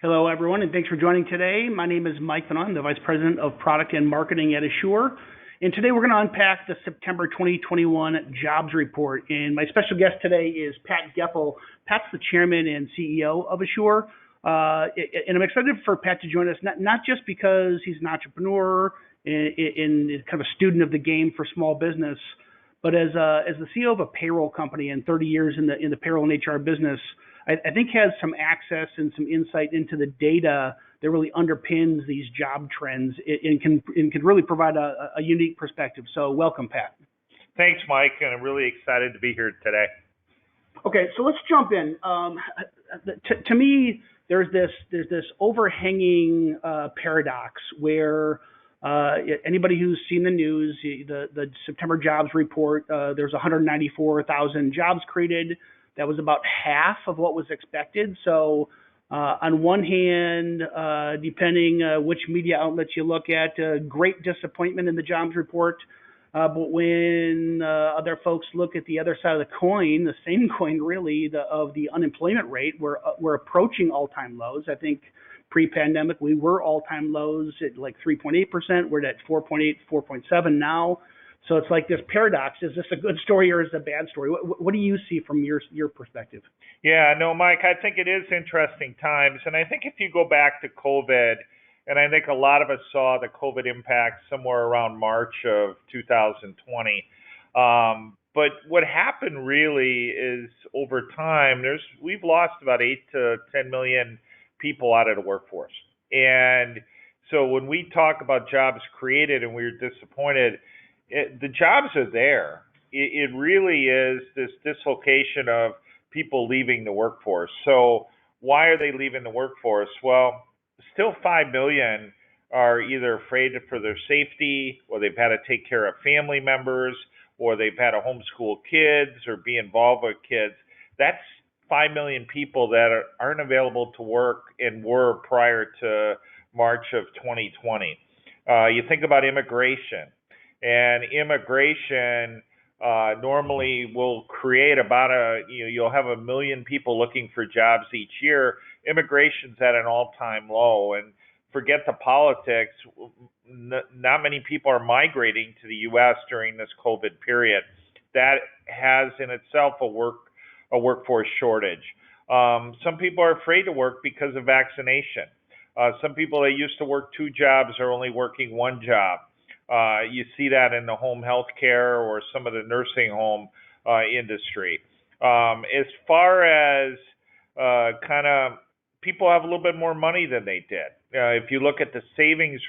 Hello, everyone, and thanks for joining today. My name is Mike Van. I'm the Vice President of Product and Marketing at Asure. And today we're going to unpack the September 2021 jobs report. And my special guest today is Pat Goepel. Pat's the Chairman and CEO of Asure. And I'm excited for Pat to join us, not just because he's an entrepreneur and kind of a student of the game for small business, but as the CEO of a payroll company and 30 years in the payroll and HR business, I think has some access and some insight into the data that really underpins these job trends and can really provide a unique perspective. So welcome, Pat. Thanks, Mike, and I'm really excited to be here today. Okay, so let's jump in. To me, there's this overhanging paradox where anybody who's seen the news, the September jobs report, there's 194,000 jobs created. That was about half of what was expected. So on one hand, depending which media outlets you look at, great disappointment in the jobs report. But when other folks look at the other side of the coin, the same coin really, of the unemployment rate, we're approaching all-time lows. I think pre-pandemic we were all-time lows at like 3.8%. We're at 4.8, 4.7 now. So it's like this paradox. Is this a good story or is it a bad story? What do you see from your perspective? Yeah, no, Mike, I think it is interesting times. And I think if you go back to COVID, and I think a lot of us saw the COVID impact somewhere around March of 2020. But what happened really is over time, we've lost about 8 to 10 million people out of the workforce. And so when we talk about jobs created and we were disappointed, the jobs are there. It really is this dislocation of people leaving the workforce. So why are they leaving the workforce? Well, still 5 million are either afraid for their safety, or they've had to take care of family members, or they've had to homeschool kids or be involved with kids. That's 5 million people that aren't available to work and were prior to March of 2020. You think about immigration. And immigration normally will create about you'll have 1 million people looking for jobs each year. Immigration's at an all-time low, and forget the politics. Not many people are migrating to the U.S. during this COVID period. That has in itself a workforce shortage. Some people are afraid to work because of vaccination. Some people that used to work 2 jobs are only working 1 job. You see that in the home health care or some of the nursing home industry. As far as kind of people have a little bit more money than they did. If you look at the savings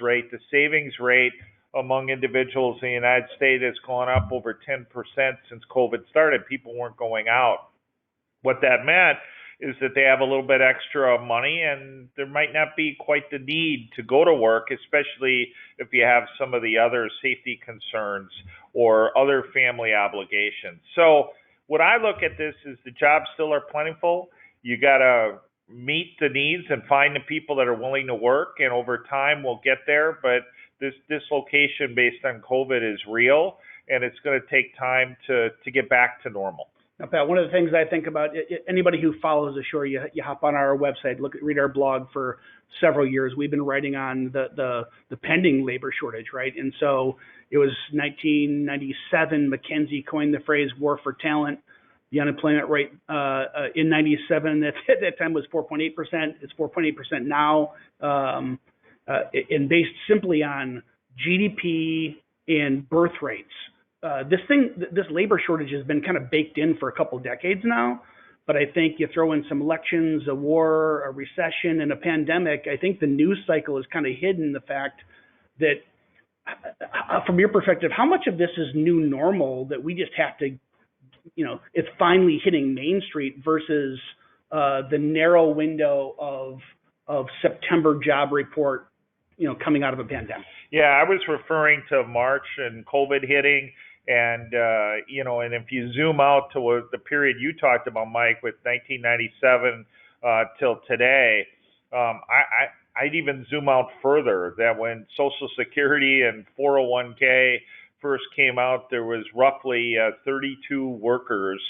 rate among individuals in the United States has gone up over 10% since COVID started. People weren't going out. What that meant is that they have a little bit extra money and there might not be quite the need to go to work, especially if you have some of the other safety concerns or other family obligations. So what I look at this is the jobs still are plentiful. You got to meet the needs and find the people that are willing to work, and over time we'll get there. But this dislocation based on COVID is real, and it's going to take time to get back to normal. Now, Pat, one of the things I think about, anybody who follows Asure, you hop on our website, read our blog for several years. We've been writing on the pending labor shortage, right? And so it was 1997, McKinsey coined the phrase war for talent. The unemployment rate in 97 at that time was 4.8%. It's 4.8% now, and based simply on GDP and birth rates. This labor shortage has been kind of baked in for a couple decades now, but I think you throw in some elections, a war, a recession, and a pandemic, I think the news cycle has kind of hidden the fact that, from your perspective, how much of this is new normal that we just have to, it's finally hitting Main Street versus the narrow window of September job report, coming out of a pandemic? Yeah, I was referring to March and COVID hitting. And, and if you zoom out to the period you talked about, Mike, with 1997 till today, I'd even zoom out further that when Social Security and 401k first came out, there was roughly 32 workers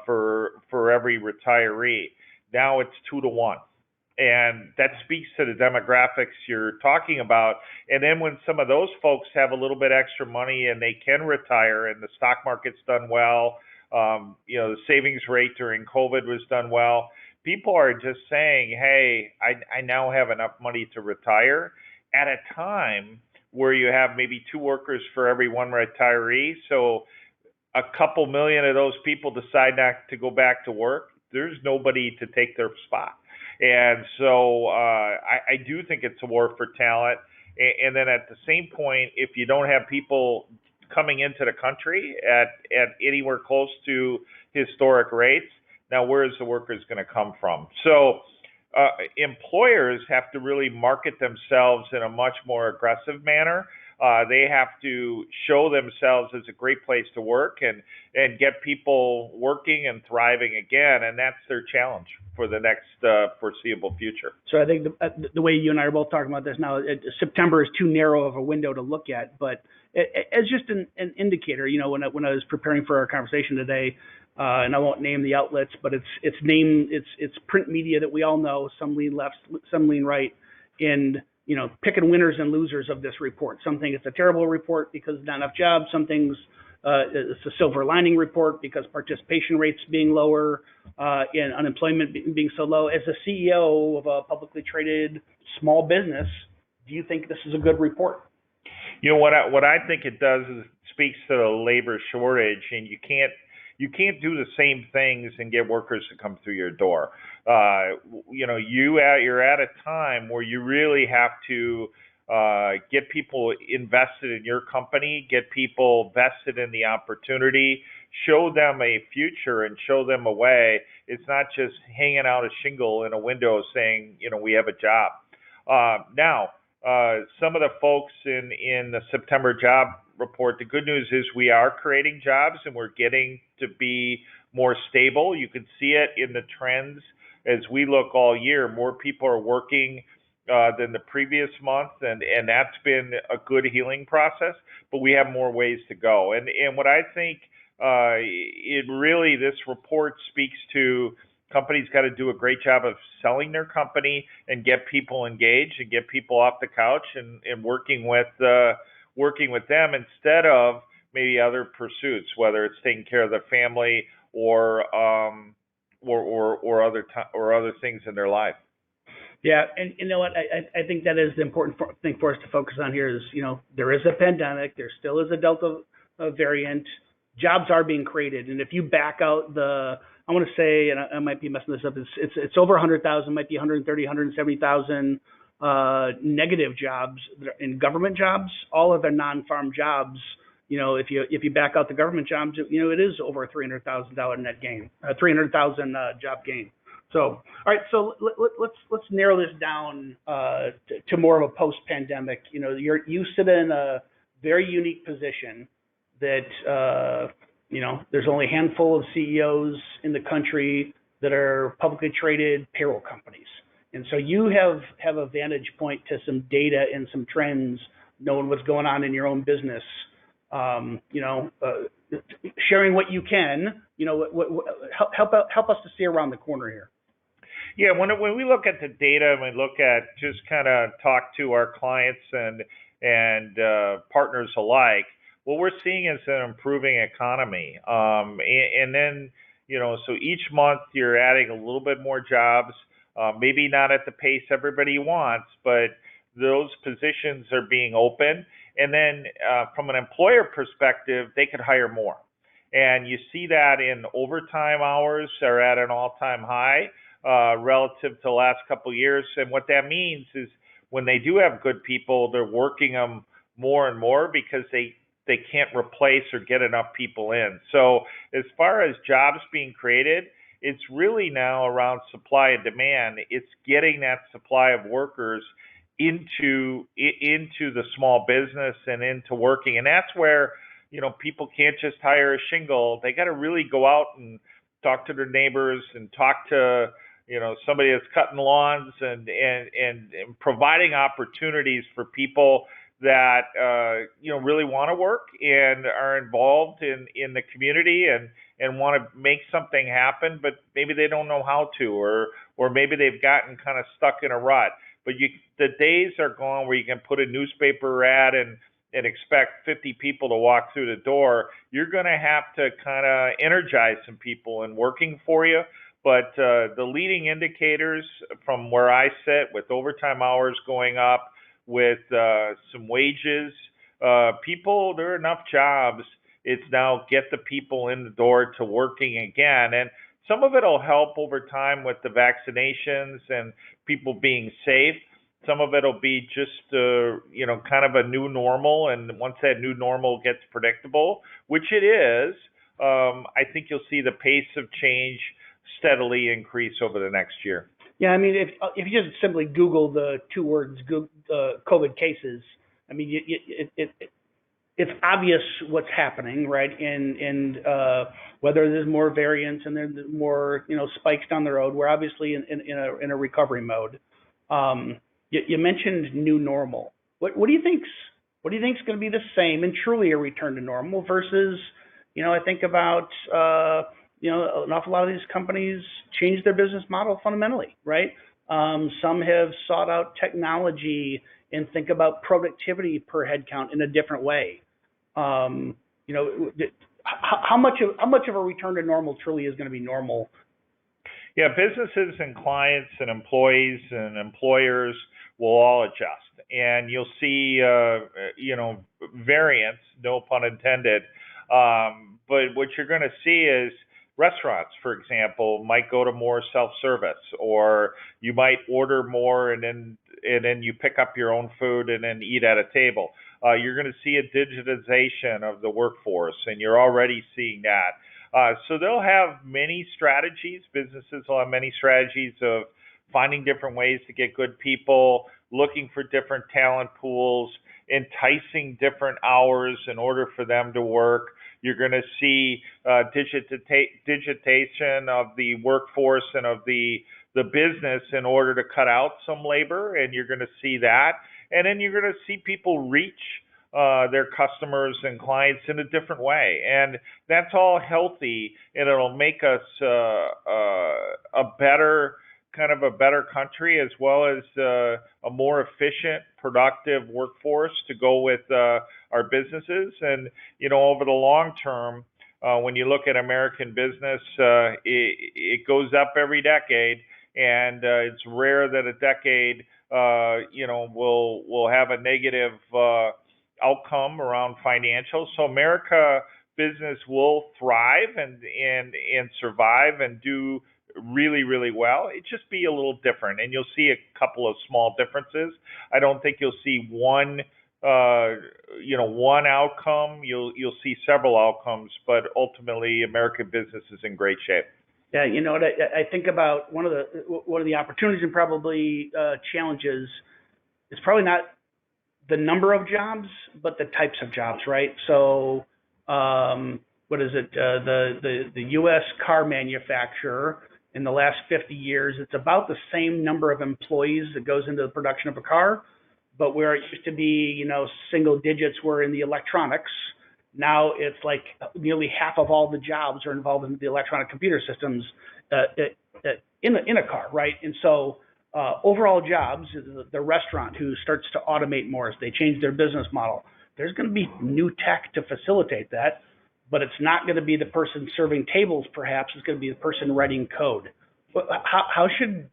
for every retiree. Now it's 2 to 1. And that speaks to the demographics you're talking about. And then when some of those folks have a little bit extra money and they can retire and the stock market's done well, the savings rate during COVID was done well, people are just saying, hey, I now have enough money to retire at a time where you have maybe 2 workers for every 1 retiree. So a couple million of those people decide not to go back to work. There's nobody to take their spot. And so I do think it's a war for talent. And then at the same point, if you don't have people coming into the country at anywhere close to historic rates, now where is the workers going to come from? So employers have to really market themselves in a much more aggressive manner. They have to show themselves as a great place to work and get people working and thriving again. And that's their challenge for the next foreseeable future. So I think the way you and I are both talking about this now, September is too narrow of a window to look at. But as just an indicator, when I was preparing for our conversation today, and I won't name the outlets, but it's print media that we all know, some lean left, some lean right, and picking winners and losers of this report. Some think it's a terrible report because not enough jobs. Some things it's a silver lining report because participation rates being lower and unemployment being so low. As a CEO of a publicly traded small business, do you think this is a good report? What I think it does is it speaks to the labor shortage, and you can't do the same things and get workers to come through your door. You're at a time where you really have to get people invested in your company, get people vested in the opportunity, show them a future and show them a way. It's not just hanging out a shingle in a window saying, we have a job. Now, some of the folks in the September job report, the good news is we are creating jobs and we're getting to be more stable. You can see it in the trends as we look all year. More people are working than the previous month, and that's been a good healing process, but we have more ways to go. And what I think this report speaks to, companies got to do a great job of selling their company and get people engaged and get people off the couch and working with them instead of maybe other pursuits, whether it's taking care of the family or other things in their life. Yeah, and you know what? I think that is the important thing for us to focus on here is, there is a pandemic, there still is a Delta variant, jobs are being created, and if you back out I want to say, and I might be messing this up, it's over 100,000, might be 130, 170,000 negative jobs in government jobs, all of the non-farm jobs. If you back out the government jobs, it is over a $300,000 net gain, 300,000 job gain. So, all right, so let's narrow this down to more of a post-pandemic. You sit in a very unique position that there's only a handful of CEOs in the country that are publicly traded payroll companies, and so you have a vantage point to some data and some trends, knowing what's going on in your own business. Sharing what you can, help us to see around the corner here. Yeah, when we look at the data and we look at just kind of talk to our clients and partners alike, what we're seeing is an improving economy. And then, so each month you're adding a little bit more jobs, maybe not at the pace everybody wants, but those positions are being open. And then from an employer perspective, they could hire more. And you see that in overtime hours are at an all-time high relative to the last couple of years. And what that means is when they do have good people, they're working them more and more because they can't replace or get enough people in. So as far as jobs being created, it's really now around supply and demand. It's getting that supply of workers into the small business and into working. And that's where, people can't just hire a shingle. They got to really go out and talk to their neighbors and talk to, somebody that's cutting lawns and providing opportunities for people that, really want to work and are involved in the community and want to make something happen, but maybe they don't know how to, or maybe they've gotten kind of stuck in a rut. But the days are gone where you can put a newspaper ad and expect 50 people to walk through the door. You're going to have to kind of energize some people in working for you. But the leading indicators from where I sit, with overtime hours going up, with some wages, people, there are enough jobs. It's now get the people in the door to working again. And some of it will help over time with the vaccinations and people being safe. Some of it will be just, kind of a new normal. And once that new normal gets predictable, which it is, I think you'll see the pace of change steadily increase over the next year. Yeah, I mean, if you just simply Google the two words COVID cases, I mean, it's obvious what's happening, right? And whether there's more variants and there's more spikes down the road, we're obviously in a recovery mode. You mentioned new normal. What do you think's going to be the same and truly a return to normal versus, I think about an awful lot of these companies change their business model fundamentally, right? Some have sought out technology and think about productivity per head count in a different way. How much of a return to normal truly is going to be normal? Yeah, businesses and clients and employees and employers will all adjust, and you'll see, variance, no pun intended. But what you're going to see is restaurants, for example, might go to more self-service, or you might order more and then you pick up your own food and then eat at a table. You're going to see a digitization of the workforce, and you're already seeing that. So they'll have many strategies. Businesses will have many strategies of finding different ways to get good people, looking for different talent pools, enticing different hours in order for them to work. You're going to see digitization of the workforce and of the business in order to cut out some labor, and you're going to see that. And then you're going to see people reach their customers and clients in a different way. And that's all healthy, and it'll make us a better country, as well as a more efficient, productive workforce to go with our businesses. And, over the long term, when you look at American business, it goes up every decade, and it's rare that a decade, will have a negative outcome around financials. So America business will thrive and survive and do really, really well. It just be a little different, and you'll see a couple of small differences. I don't think you'll see one outcome. You'll see several outcomes, but ultimately, American business is in great shape. Yeah, I think about one of the opportunities and probably challenges is probably not the number of jobs, but the types of jobs, right? So, what is it? The U.S. car manufacturer, in the last 50 years, it's about the same number of employees that goes into the production of a car, but where it used to be, single digits were in the electronics. Now it's like nearly half of all the jobs are involved in the electronic computer systems in a car, right? And so overall jobs, the restaurant who starts to automate more as they change their business model, there's going to be new tech to facilitate that. But it's not going to be the person serving tables, perhaps. It's going to be the person writing code. How should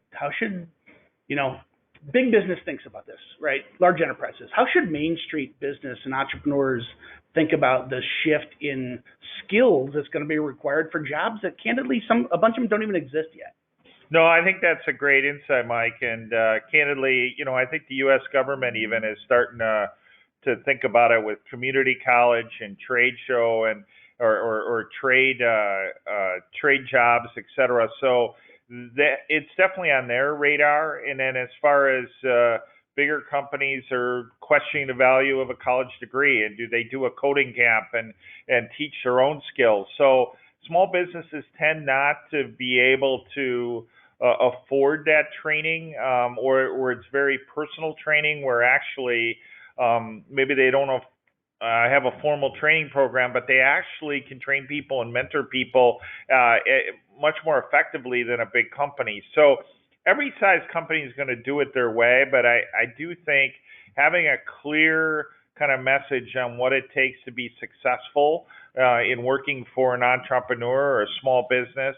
big business thinks about this, right? Large enterprises. How should Main Street business and entrepreneurs think about the shift in skills that's going to be required for jobs that, candidly, a bunch of them don't even exist yet? No, I think that's a great insight, Mike. And candidly, I think the U.S. government even is starting to think about it with community college and trade show and or trade jobs, et cetera. So it's definitely on their radar. And then as far as bigger companies are questioning the value of a college degree, and do they do a coding camp and teach their own skills? So small businesses tend not to be able to afford that training, or it's very personal training where actually maybe they don't have a formal training program, but they actually can train people and mentor people much more effectively than a big company. So every size company is going to do it their way, but I do think having a clear kind of message on what it takes to be successful in working for an entrepreneur or a small business,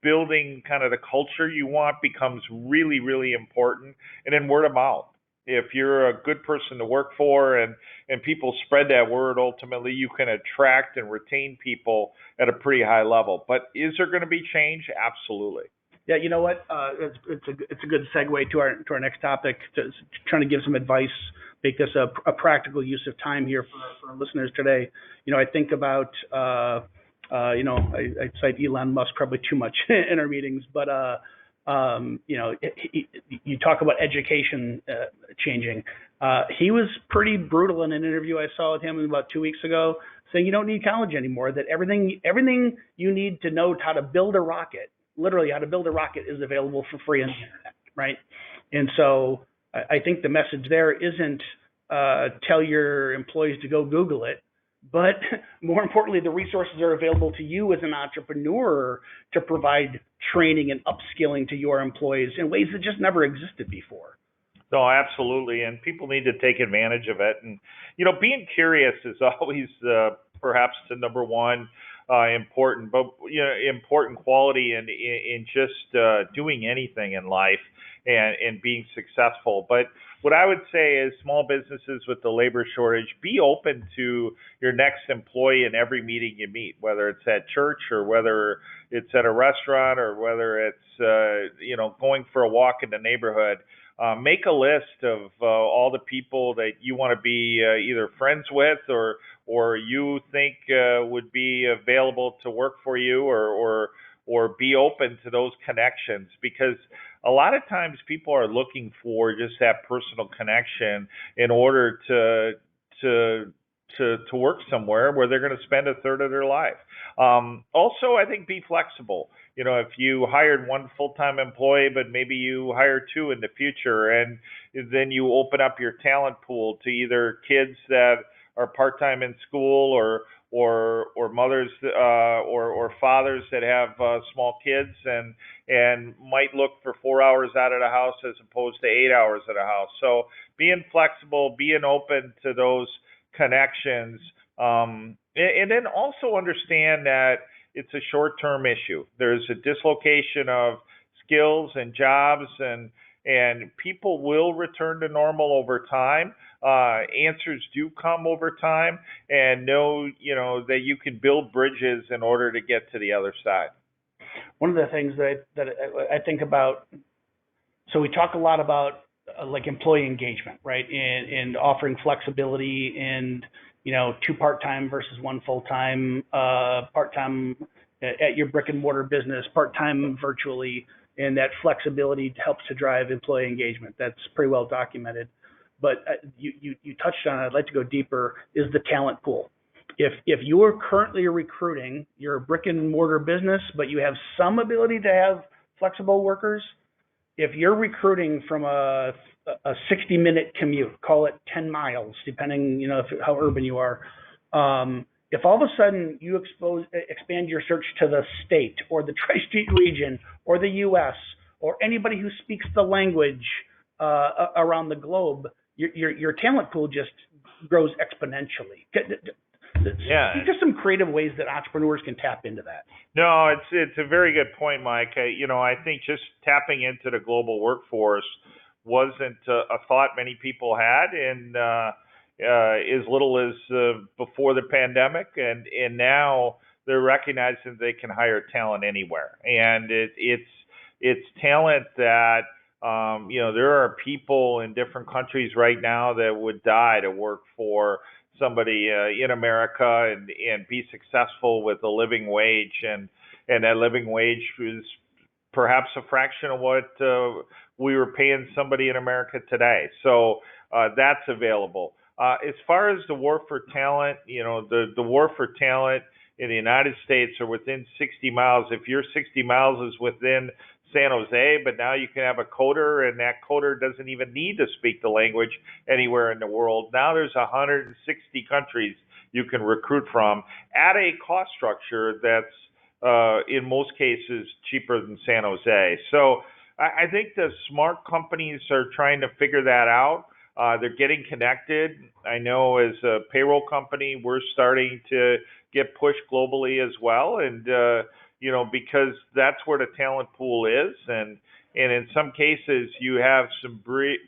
building kind of the culture you want becomes really, really important. And then word of mouth. If you're a good person to work for and people spread that word, ultimately you can attract and retain people at a pretty high level. But is there going to be change? Absolutely. Yeah, you know what? It's a good segue to our next topic. Trying to give some advice, make this a practical use of time here for our listeners today. You know, I think about I cite Elon Musk probably too much in our meetings, but you talk about education changing. He was pretty brutal in an interview I saw with him about 2 weeks ago, saying you don't need college anymore. That everything you need to know how to build a rocket, literally how to build a rocket, is available for free on the internet, right? And so I think the message there isn't tell your employees to go Google it, but more importantly, the resources are available to you as an entrepreneur to provide training and upskilling to your employees in ways that just never existed before. No, absolutely, and people need to take advantage of it. And being curious is always perhaps the number one important, but important quality in just doing anything in life and being successful. But what I would say is small businesses with the labor shortage, be open to your next employee in every meeting you meet, whether it's at church or whether it's at a restaurant or whether it's going for a walk in the neighborhood. Make a list of all the people that you want to be either friends with or you think would be available to work for you or be open to those connections, because a lot of times people are looking for just that personal connection in order to work somewhere where they're going to spend a third of their life. Also, I think be flexible. If you hired one full-time employee, but maybe you hire two in the future, and then you open up your talent pool to either kids that are part-time in school or mothers or fathers that have small kids and might look for 4 hours out of the house as opposed to 8 hours at a house. So being flexible, being open to those connections, and then also understand that it's a short-term issue. There's a dislocation of skills and jobs, and people will return to normal over time. Answers do come over time, and know that you can build bridges in order to get to the other side. One of the things that I think about, so we talk a lot about like employee engagement, right? And offering flexibility and two part-time versus one full-time, part-time at your brick and mortar business, part-time virtually, and that flexibility helps to drive employee engagement. That's pretty well documented. But you touched on it. I'd like to go deeper. Is the talent pool? If you're currently recruiting, you're a brick and mortar business, but you have some ability to have flexible workers. If you're recruiting from a 60-minute commute, call it 10 miles, depending how urban you are. If all of a sudden you expand your search to the state or the tri-state region or the U.S. or anybody who speaks the language around the globe, your talent pool just grows exponentially. Yeah. Just some creative ways that entrepreneurs can tap into that. No, it's a very good point, Mike. I think just tapping into the global workforce wasn't a thought many people had in as little as before the pandemic, and now they're recognizing they can hire talent anywhere, and it's talent that there are people in different countries right now that would die to work for somebody in America and be successful with a living wage, and that living wage is perhaps a fraction of what we were paying somebody in America today. So that's available. As far as the war for talent, the war for talent in the United States are within 60 miles. If your 60 miles is within San Jose, but now you can have a coder, and that coder doesn't even need to speak the language anywhere in the world. Now there's 160 countries you can recruit from at a cost structure that's in most cases cheaper than San Jose. So I think the smart companies are trying to figure that out. They're getting connected. I know as a payroll company, we're starting to get pushed globally as well, and because that's where the talent pool is, and in some cases you have some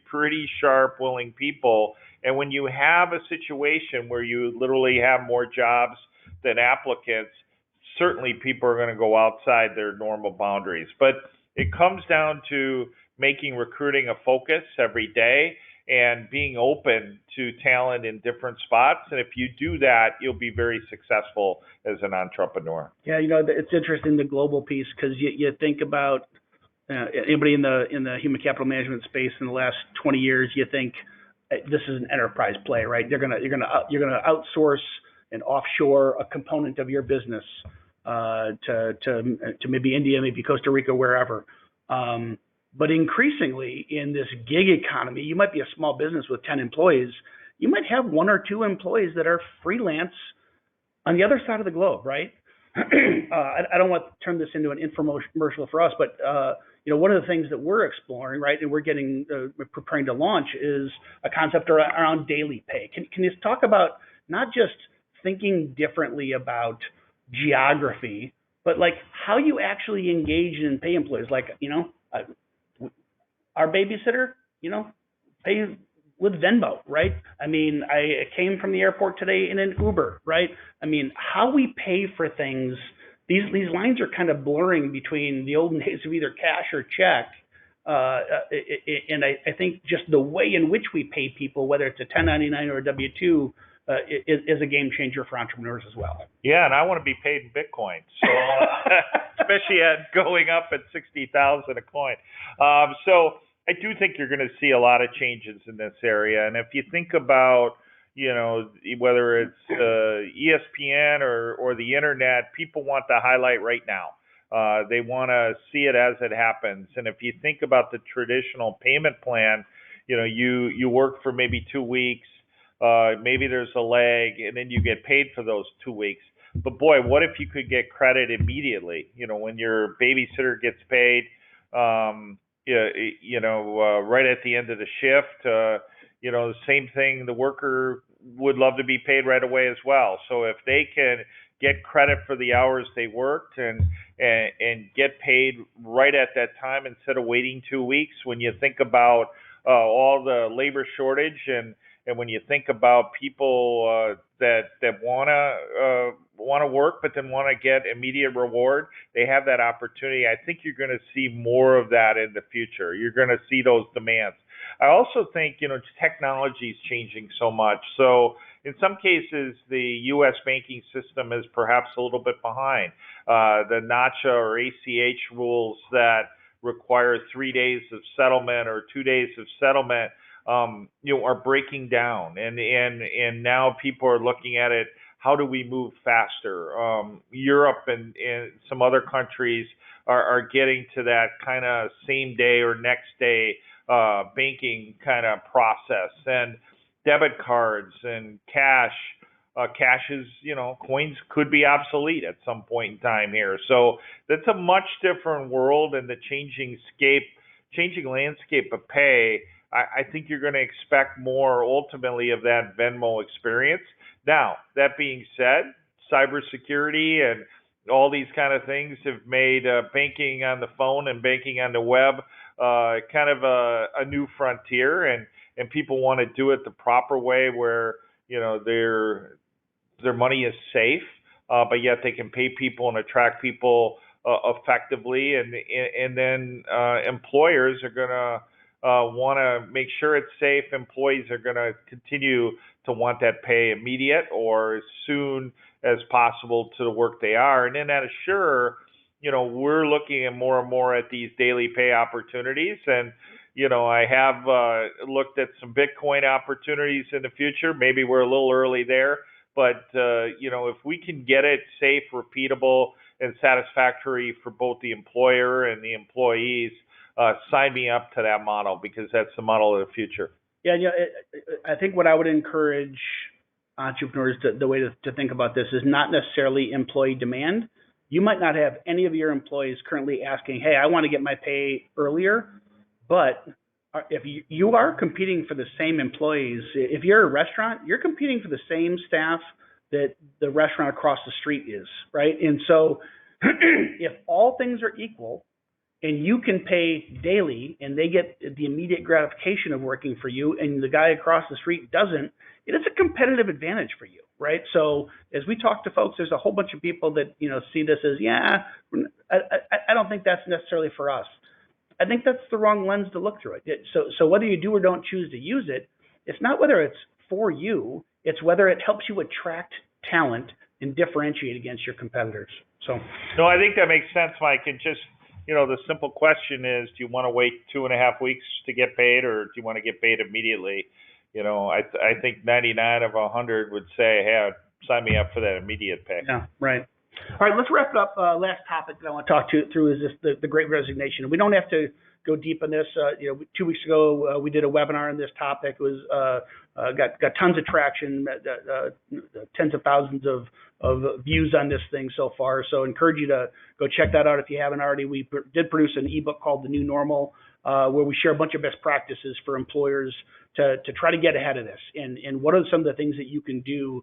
pretty sharp, willing people. And when you have a situation where you literally have more jobs than applicants, certainly people are going to go outside their normal boundaries. But it comes down to making recruiting a focus every day and being open to talent in different spots. And if you do that, you'll be very successful as an entrepreneur. Yeah, it's interesting, the global piece, because you think about anybody in the human capital management space in the last 20 years, you think this is an enterprise play, right? You're gonna outsource and offshore a component of your business to maybe India, maybe Costa Rica, wherever. But increasingly in this gig economy, you might be a small business with 10 employees. You might have one or two employees that are freelance on the other side of the globe, right? I don't want to turn this into an infomercial for us, but one of the things that we're exploring, right, and we're preparing to launch, is a concept around daily pay. Can you talk about not just thinking differently about geography, but like how you actually engage and pay employees? Like, our babysitter, pay with Venmo, right? I mean, I came from the airport today in an Uber, right? I mean, how we pay for things, these lines are kind of blurring between the olden days of either cash or check. And I think just the way in which we pay people, whether it's a 1099 or a W-2, is a game changer for entrepreneurs as well. Yeah, and I want to be paid in Bitcoin, so especially at going up at 60,000 a coin. So I do think you're going to see a lot of changes in this area, and if you think about whether it's ESPN or the internet, people want the highlight right now. They want to see it as it happens, and if you think about the traditional payment plan, you work for maybe 2 weeks. Maybe there's a lag, and then you get paid for those 2 weeks. But boy, what if you could get credit immediately? When your babysitter gets paid, right at the end of the shift. The same thing. The worker would love to be paid right away as well. So if they can get credit for the hours they worked and get paid right at that time instead of waiting 2 weeks, when you think about all the labor shortage and when you think about people that want to work but then want to get immediate reward, they have that opportunity. I think you're going to see more of that in the future. You're going to see those demands. I also think technology is changing so much. So in some cases, the U.S. banking system is perhaps a little bit behind. The NACHA or ACH rules that require 3 days of settlement or 2 days of settlement are breaking down, and now people are looking at it. How do we move faster? Europe and some other countries are getting to that kind of same day or next day banking kind of process, and debit cards and cash. Cash is, coins could be obsolete at some point in time here. So that's a much different world, and the changing landscape of pay. I think you're going to expect more ultimately of that Venmo experience. Now, that being said, cybersecurity and all these kind of things have made banking on the phone and banking on the web kind of a new frontier, and people want to do it the proper way where their money is safe, but yet they can pay people and attract people effectively, and then employers are going to want to make sure it's safe. Employees are going to continue to want that pay immediate or as soon as possible to the work they are. And then at Asure, we're looking at more and more at these daily pay opportunities. And, I have looked at some Bitcoin opportunities in the future. Maybe we're a little early there. But, if we can get it safe, repeatable, and satisfactory for both the employer and the employees, sign me up to that model, because that's the model of the future. Yeah, I think what I would encourage entrepreneurs, the way to think about this is not necessarily employee demand, You might not have any of your employees currently asking, hey, I want to get my pay earlier, but if you are competing for the same employees, if you're a restaurant, you're competing for the same staff that the restaurant across the street is, right? And so if all things are equal and you can pay daily and they get the immediate gratification of working for you and the guy across the street doesn't, it is a competitive advantage for you, right? So as we talk to folks, there's a whole bunch of people that, see this as, I don't think that's necessarily for us. I think that's the wrong lens to look through it. So whether you do or don't choose to use it, it's not whether it's for you, it's whether it helps you attract talent and differentiate against your competitors. So no, I think that makes sense, Mike. And just, the simple question is, do you want to wait 2.5 weeks to get paid, or do you want to get paid immediately? I think 99 of 100 would say, hey, sign me up for that immediate pay. Yeah, right. All right, let's wrap it up. Last topic that I want to talk through is the Great Resignation. We don't have to go deep on this. 2 weeks ago we did a webinar on this topic. It was got tons of traction, tens of thousands of views on this thing so far. So I encourage you to go check that out if you haven't already. We did produce an ebook called The New Normal, where we share a bunch of best practices for employers to try to get ahead of this. And what are some of the things that you can do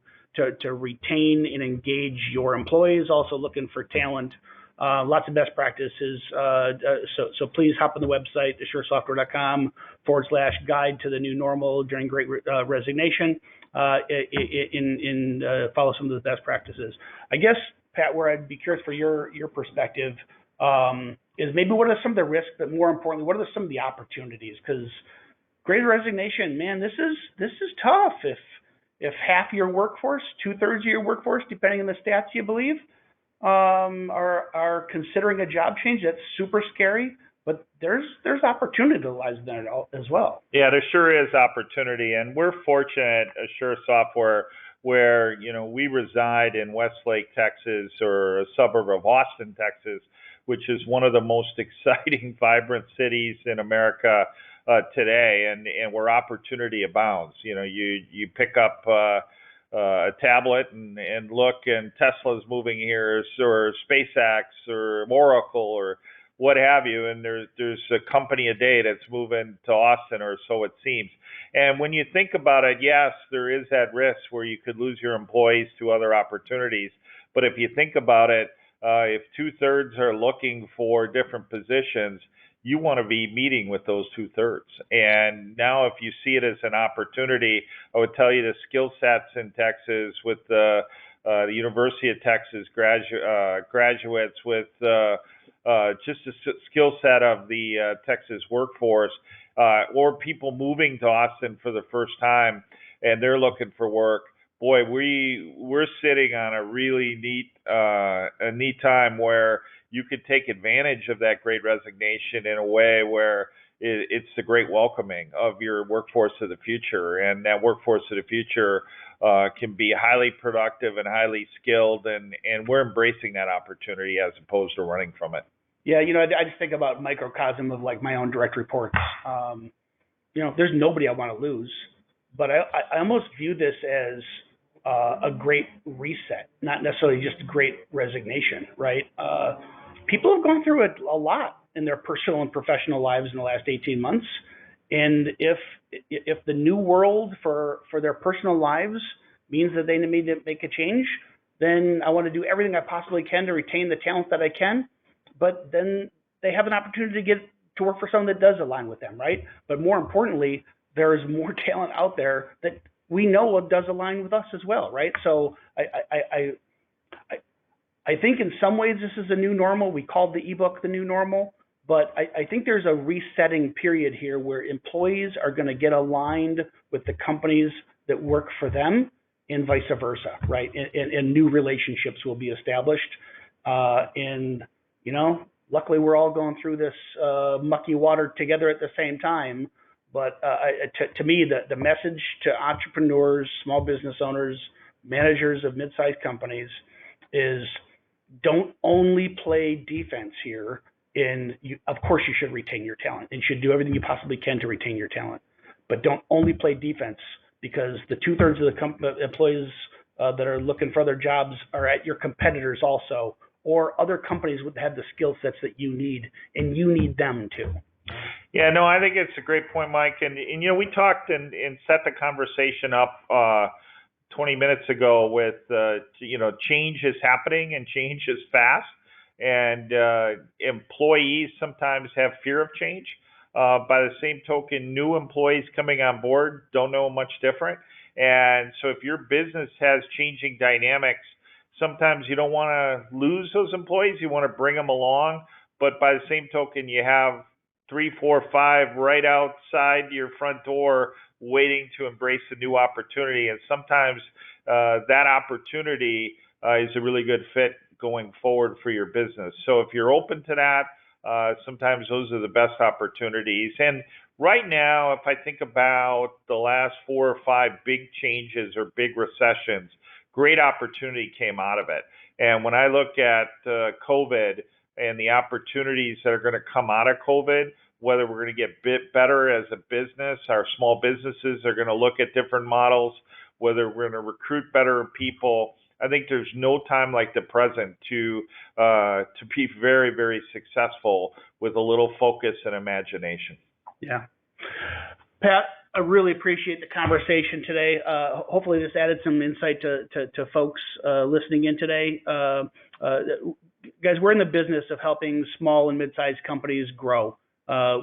to retain and engage your employees, also looking for talent. Lots of best practices. So please hop on the website, asuresoftware.com/guide to the new normal during Great Resignation, and follow some of the best practices. I guess, Pat, where I'd be curious for your perspective is maybe what are some of the risks, but more importantly, what are some of the opportunities? Because Great Resignation, man, this is tough. If half your workforce, 2/3 of your workforce, depending on the stats you believe, are considering a job change, that's super scary. But there's opportunity that lies there as well. Yeah, there sure is opportunity, and we're fortunate at Asure Software where we reside in Westlake, Texas, or a suburb of Austin, Texas, which is one of the most exciting, vibrant cities in America today, and where opportunity abounds. You pick up a tablet and look, and Tesla's moving here, or SpaceX, or Oracle, or what have you, and there's a company a day that's moving to Austin, or so it seems. And when you think about it, yes, there is that risk where you could lose your employees to other opportunities. But if you think about it, if 2/3 are looking for different positions, you want to be meeting with those 2/3. And now if you see it as an opportunity, I would tell you the skill sets in Texas with the University of Texas graduates, with just the skill set of the Texas workforce, or people moving to Austin for the first time and they're looking for work. Boy, we're sitting on a really neat time where you could take advantage of that Great Resignation in a way where it's the great welcoming of your workforce of the future, and that workforce of the future can be highly productive and highly skilled, and we're embracing that opportunity as opposed to running from it. Yeah, I just think about microcosm of like my own direct reports. There's nobody I want to lose, but I almost view this as a great reset, not necessarily just a great resignation, right? People have gone through it a lot in their personal and professional lives in the last 18 months. And if the new world for their personal lives means that they need to make a change, then I want to do everything I possibly can to retain the talent that I can. But then they have an opportunity to get to work for someone that does align with them, right? But more importantly, there is more talent out there that we know does align with us as well, right? So I think in some ways this is a new normal. We called the ebook The New Normal, but I think there's a resetting period here where employees are going to get aligned with the companies that work for them and vice versa, right? And new relationships will be established. Luckily we're all going through this mucky water together at the same time. But to me, the message to entrepreneurs, small business owners, managers of mid-sized companies is don't only play defense here. Of course, you should retain your talent and should do everything you possibly can to retain your talent. But don't only play defense, because the 2/3 of the employees that are looking for other jobs are at your competitors also, or other companies would have the skill sets that you need, and you need them too. Yeah, no, I think it's a great point, Mike. And we talked and set the conversation up 20 minutes ago with change is happening and change is fast, and employees sometimes have fear of change. By the same token, new employees coming on board don't know much different. And so if your business has changing dynamics, sometimes you don't want to lose those employees. You want to bring them along. But by the same token, you have 3, 4, 5 right outside your front door waiting to embrace a new opportunity. And sometimes that opportunity is a really good fit going forward for your business. So if you're open to that, sometimes those are the best opportunities. And right now, if I think about the last 4 or 5 big changes or big recessions, great opportunity came out of it. And when I look at COVID and the opportunities that are going to come out of COVID, whether we're going to get bit better as a business, our small businesses are going to look at different models, whether we're going to recruit better people, I think there's no time like the present to be very, very successful with a little focus and imagination. Yeah. Pat, I really appreciate the conversation today. Hopefully this added some insight to folks listening in today. Guys, we're in the business of helping small and mid-sized companies grow.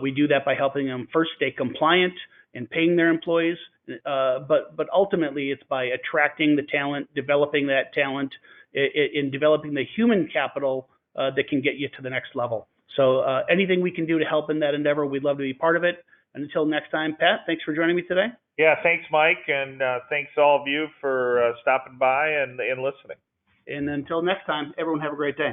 We do that by helping them first stay compliant and paying their employees, but ultimately it's by attracting the talent, developing that talent, in developing the human capital that can get you to the next level. So anything we can do to help in that endeavor, we'd love to be part of it. And until next time, Pat, thanks for joining me today. Yeah, thanks, Mike, and thanks all of you for stopping by and listening. And until next time, everyone have a great day.